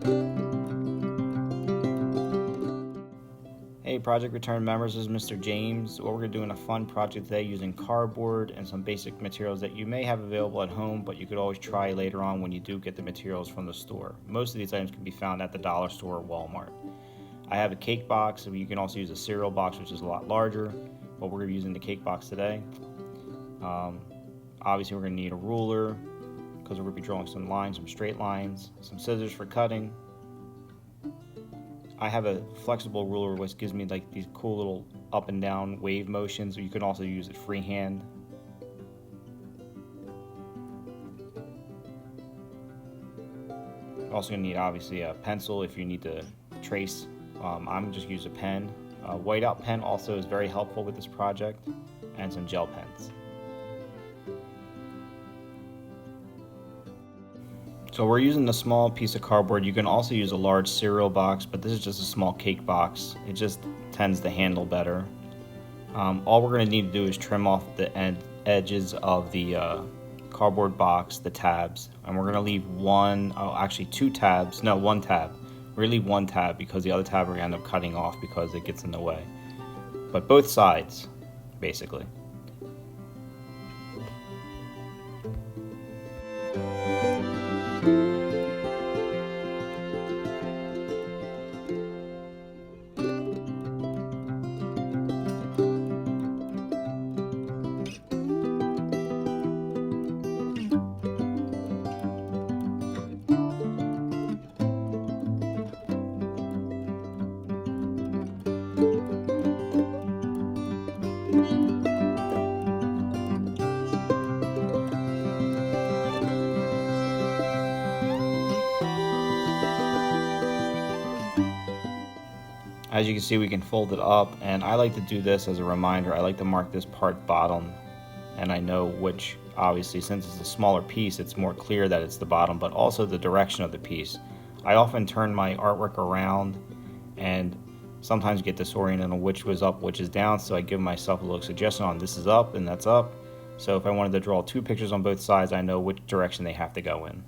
Hey Project Return members, this is Mr. James. What we're going to do in a fun project today using cardboard and some basic materials that you may have available at home, but you could always try later on when you do get the materials from the store. Most of these items can be found at the dollar store or Walmart. I have a cake box, so you can also use a cereal box, which is a lot larger, but we're using the cake box today. Obviously we're going to need a ruler because we're going to be drawing some lines, some straight lines, some scissors for cutting. I have a flexible ruler which gives me like these cool little up and down wave motions. You can also use it freehand. You're also going to need obviously a pencil if you need to trace. I'm just use a pen. A whiteout pen also is very helpful with this project, and some gel pens. So we're using the small piece of cardboard. You can also use a large cereal box, but this is just a small cake box. It just tends to handle better. All we're going to need to do is trim off the edges of the cardboard box, the tabs, and we're going to leave one tab. We're going to leave one tab because the other tab we're going to end up cutting off because it gets in the way. But both sides, basically. As you can see, we can fold it up, and I like to do this as a reminder. I like to mark this part bottom, and I know which, obviously since it's a smaller piece, it's more clear that it's the bottom, but also the direction of the piece. I often turn my artwork around and sometimes get disoriented on which was up, which is down, so I give myself a little suggestion on this is up and that's up. So if I wanted to draw two pictures on both sides, I know which direction they have to go in.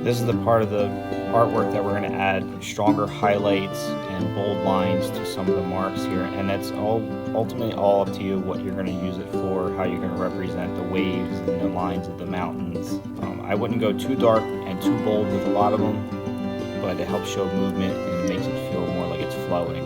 This is the part of the artwork that we're going to add stronger highlights and bold lines to some of the marks here, and that's ultimately all up to you what you're going to use it for, how you're going to represent the waves and the lines of the mountains. I wouldn't go too dark and too bold with a lot of them, but it helps show movement and it makes it feel more like it's flowing.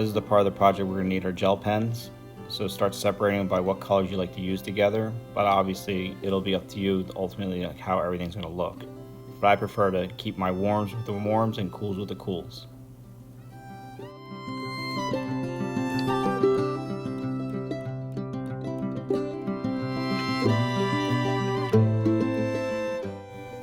this is the part of the project we're going to need our gel pens. So start separating them by what colors you like to use together, but obviously it'll be up to you ultimately like how everything's going to look. But I prefer to keep my warms with the warms and cools with the cools.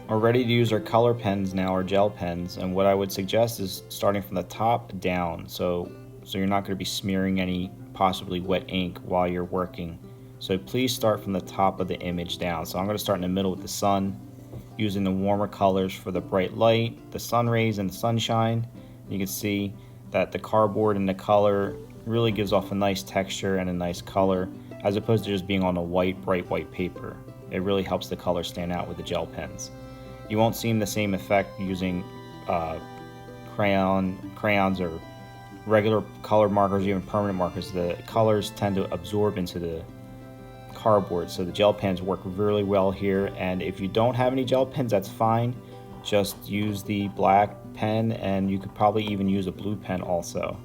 We're ready to use our color pens now, our gel pens, and what I would suggest is starting from the top down, so you're not going to be smearing any possibly wet ink while you're working. So please start from the top of the image down. So I'm going to start in the middle with the sun, using the warmer colors for the bright light, the sun rays and the sunshine. You can see that the cardboard and the color really gives off a nice texture and a nice color, as opposed to just being on a white, bright white paper. It really helps the color stand out with the gel pens. You won't see the same effect using crayons or regular color markers, even permanent markers. The colors tend to absorb into the cardboard, so the gel pens work really well here. And if you don't have any gel pens, that's fine. Just use the black pen, and you could probably even use a blue pen also.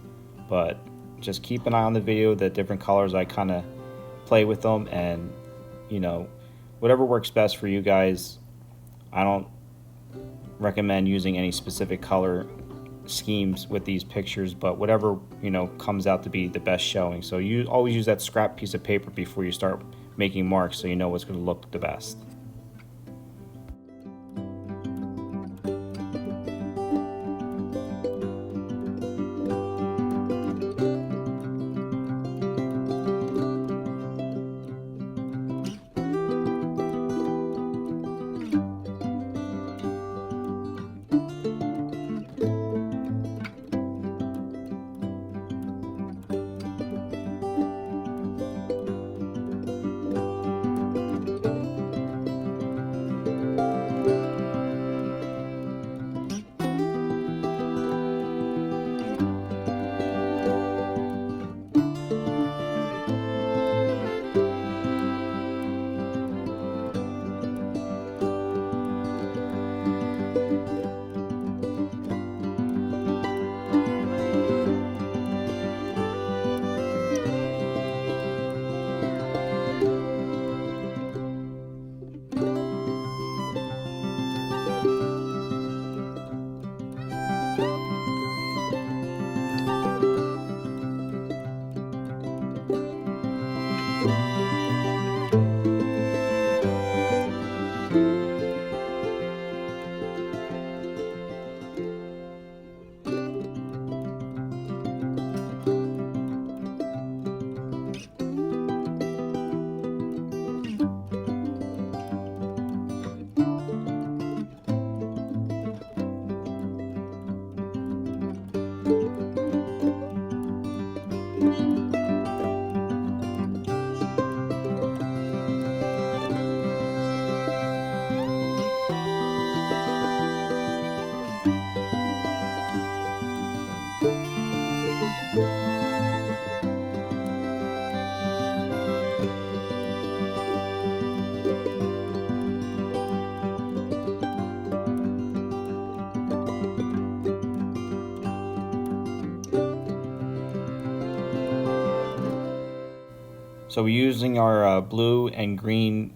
But just keep an eye on the video, the different colors. I kind of play with them, and you know, whatever works best for you guys. I don't recommend using any specific color schemes with these pictures, but whatever, you know, comes out to be the best showing. So you always use that scrap piece of paper before you start making marks, so you know what's going to look the best. So we're using our blue and green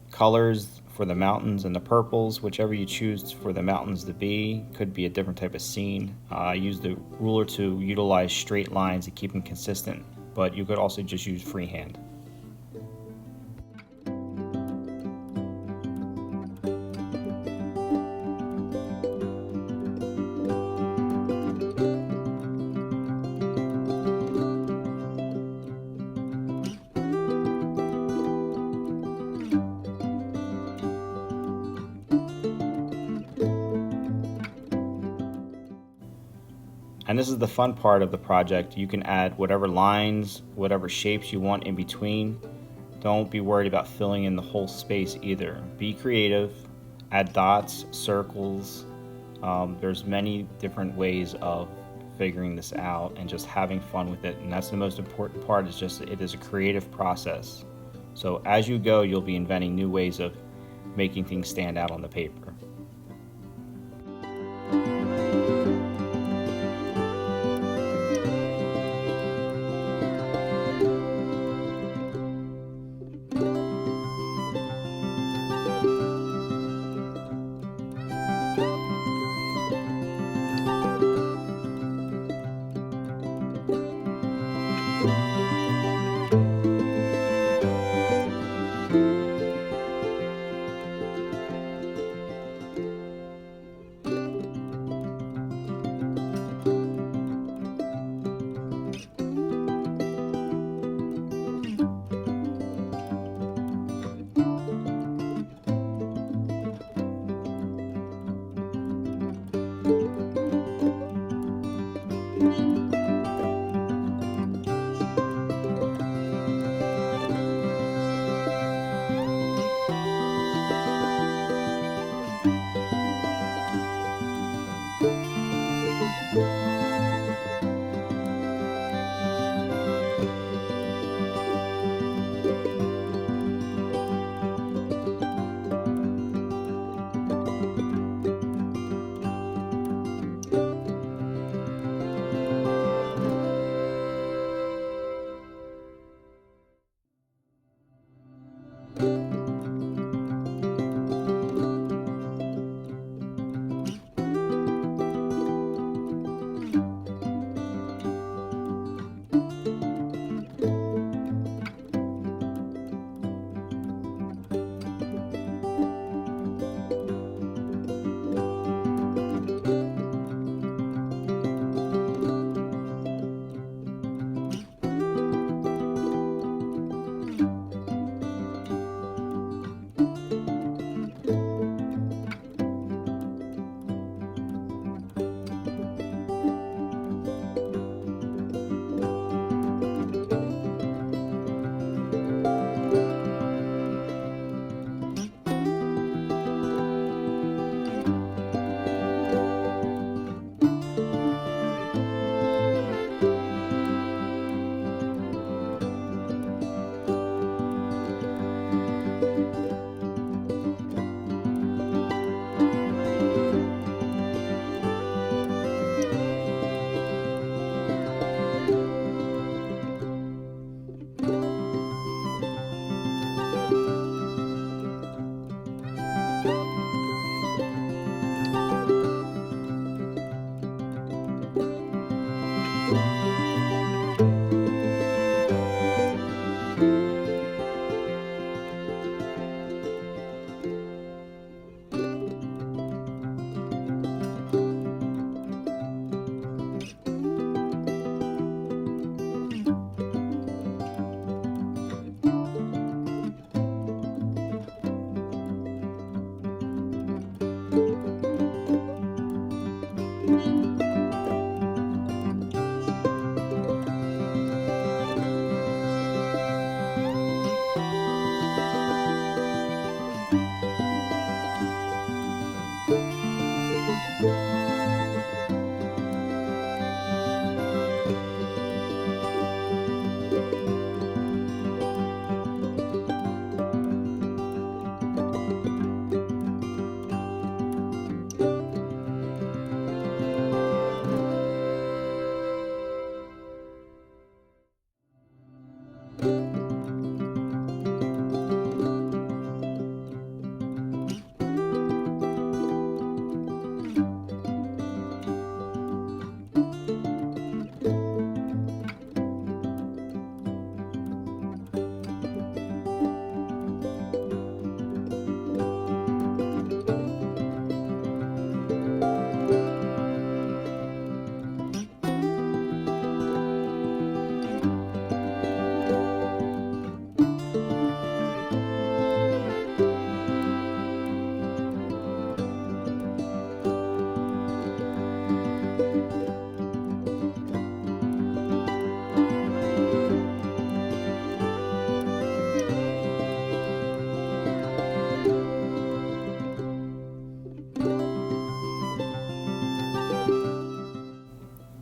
colors for the mountains and the purples, whichever you choose for the mountains to be. Could be a different type of scene. I use the ruler to utilize straight lines to keep them consistent, but you could also just use freehand. And this is the fun part of the project. You can add whatever lines, whatever shapes you want in between. Don't be worried about filling in the whole space either. Be creative, add dots, circles. There's many different ways of figuring this out and just having fun with it. And that's the most important part, is just it is a creative process. So as you go, you'll be inventing new ways of making things stand out on the paper.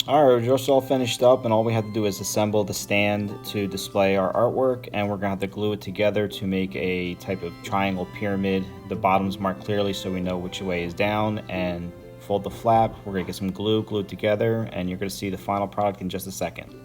Alright, we're just all finished up, and all we have to do is assemble the stand to display our artwork, and we're going to have to glue it together to make a type of triangle pyramid. The bottom's marked clearly so we know which way is down, and fold the flap. We're going to get some glue, glue it together, and you're going to see the final product in just a second.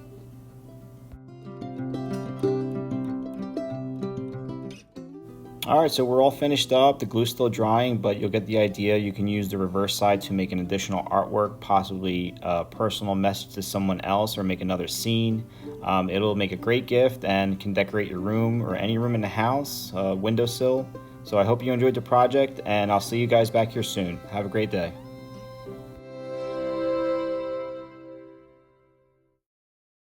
Alright, so we're all finished up. The glue's still drying, but you'll get the idea. You can use the reverse side to make an additional artwork, possibly a personal message to someone else, or make another scene. It'll make a great gift and can decorate your room or any room in the house, windowsill. So I hope you enjoyed the project, and I'll see you guys back here soon. Have a great day.